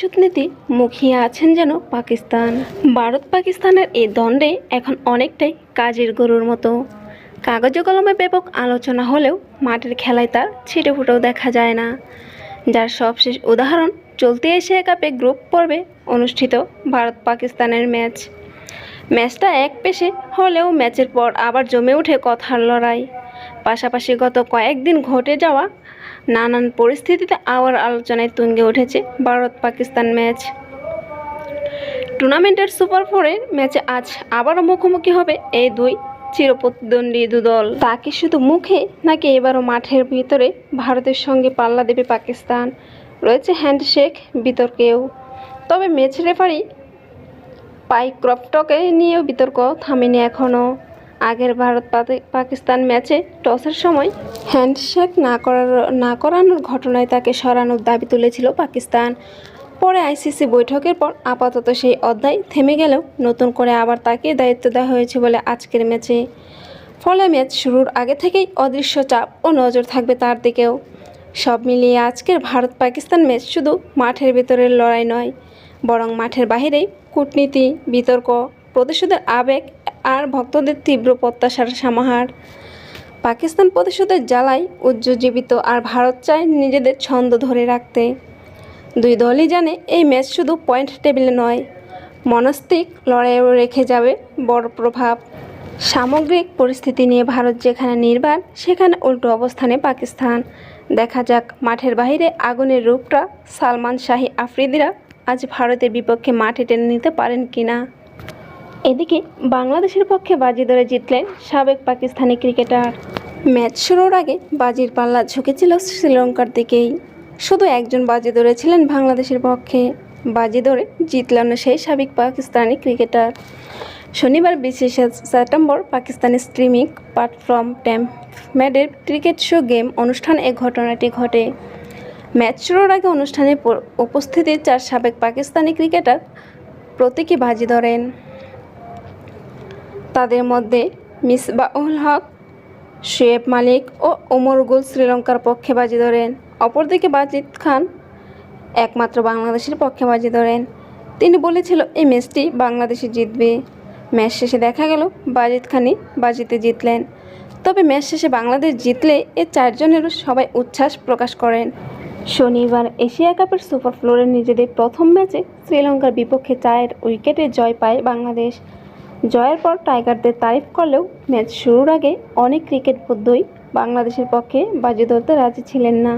প্রতিশোধ নীতি মুখিয়ে আছেন যেন পাকিস্তান। ভারত পাকিস্তানের এই দ্বন্দ্বে এখন অনেকটাই কাজের গরুর মতো। কাগজে কলমে ব্যাপক আলোচনা হলেও মাঠের খেলায় তার ছিটেফোঁটাও দেখা যায় না, যার সবশেষ উদাহরণ চলতি এশিয়া কাপে গ্রুপ পর্বে অনুষ্ঠিত ভারত পাকিস্তানের ম্যাচটা একপেশে হলেও ম্যাচের পর আবার জমে ওঠে কথার লড়াই। পাশাপাশি গত কয়েকদিন ঘটে যাওয়া নানান পরিস্থিতিতে আবার আলোচনায় তুঙ্গে উঠেছে ভারত পাকিস্তান ম্যাচ। টুর্নামেন্টের সুপার ফোরের ম্যাচে আজ আবারও মুখোমুখি হবে এই দুই চিরপ্রতিদ্বন্দ্বী দল। তা কি শুধু মুখে, নাকি এবারও মাঠের ভিতরে ভারতের সঙ্গে পাল্লা দেবে পাকিস্তান? রয়েছে হ্যান্ডশেক বিতর্কেও। তবে ম্যাচ রেফারি পাইক্রফটকে নিয়েও বিতর্ক থামেনি এখনও। আগের ভারত পাকিস্তান ম্যাচে টসের সময় হ্যান্ডশেক না করানোর ঘটনায় তাকে সরানোর দাবি তুলেছিল পাকিস্তান। পরে আইসিসি বৈঠকের পর আপাতত সেই অধ্যায় থেমে গেলেও নতুন করে আবার তাকে দায়িত্ব দেওয়া হয়েছে বলে আজকের ম্যাচে। ফলে ম্যাচ শুরুর আগে থেকেই অদৃশ্য চাপ ও নজর থাকবে তার দিকেও। সব মিলিয়ে আজকের ভারত পাকিস্তান ম্যাচ শুধু মাঠের ভেতরের লড়াই নয়, বরং মাঠের বাহিরেই কূটনীতি, বিতর্ক, প্রতিশোধের আবেগ আর ভক্তদের তীব্র প্রত্যাশার সমাহার। পাকিস্তান প্রতিশোধের জ্বালায় উজ্জীবিত, আর ভারত চায় নিজেদের ছন্দ ধরে রাখতে। দুই দলই জানে এই ম্যাচ শুধু পয়েন্ট টেবিলে নয়, মনস্তাত্ত্বিক লড়াইয়েও রেখে যাবে বড় প্রভাব। সামগ্রিক পরিস্থিতি নিয়ে ভারত যেখানে নির্বাক, সেখানে উল্টো অবস্থানে পাকিস্তান। দেখা যাক মাঠের বাইরে আগুনের রূপটা সালমান শাহী আফ্রিদিরা আজ ভারতের বিপক্ষে মাঠে টেনে নিতে পারেন কিনা। এদিকে বাংলাদেশের পক্ষে বাজি ধরে জিতলেন সাবেক পাকিস্তানি ক্রিকেটার। ম্যাচ শুরুর আগে বাজির পাল্লা ঝুঁকেছিল শ্রীলঙ্কার দিকেই। শুধু একজন বাজি ধরেছিলেন বাংলাদেশের পক্ষে। বাজি ধরে জিতলেন সেই সাবেক পাকিস্তানি ক্রিকেটার। শনিবার 20 সেপ্টেম্বর পাকিস্তানি স্ট্রিমিং প্ল্যাটফর্ম টেম্পমেডের ক্রিকেট শো গেম অনুষ্ঠানে এই ঘটনাটি ঘটে। ম্যাচ শুরুর আগে অনুষ্ঠানে উপস্থিত 4 সাবেক পাকিস্তানি ক্রিকেটার প্রতীকী বাজি ধরেন। তাদের মধ্যে মিসবাউল হক, শোয়েব মালিক ও ওমর গুল শ্রীলঙ্কার পক্ষে বাজি ধরেন। অপরদিকে বাজিদ খান একমাত্র বাংলাদেশের পক্ষে বাজি ধরেন। তিনি বলেছিল এই ম্যাচটি বাংলাদেশে জিতবে। ম্যাচ শেষে দেখা গেল বাজিদ খানই বাজিতে জিতলেন। তবে ম্যাচ শেষে বাংলাদেশ জিতলে এই 4 জনেরও সবাই উচ্ছ্বাস প্রকাশ করেন। শনিবার এশিয়া কাপের সুপার ফোরে নিজেদের প্রথম ম্যাচে শ্রীলঙ্কার বিপক্ষে 4 উইকেটে জয় পায় বাংলাদেশ। জয়ের পর টাইগারদের তারিফ করলেও ম্যাচ শুরুর আগে অনেক ক্রিকেট বোদ্ধই বাংলাদেশের পক্ষে বাজি ধরতে রাজি ছিলেন না।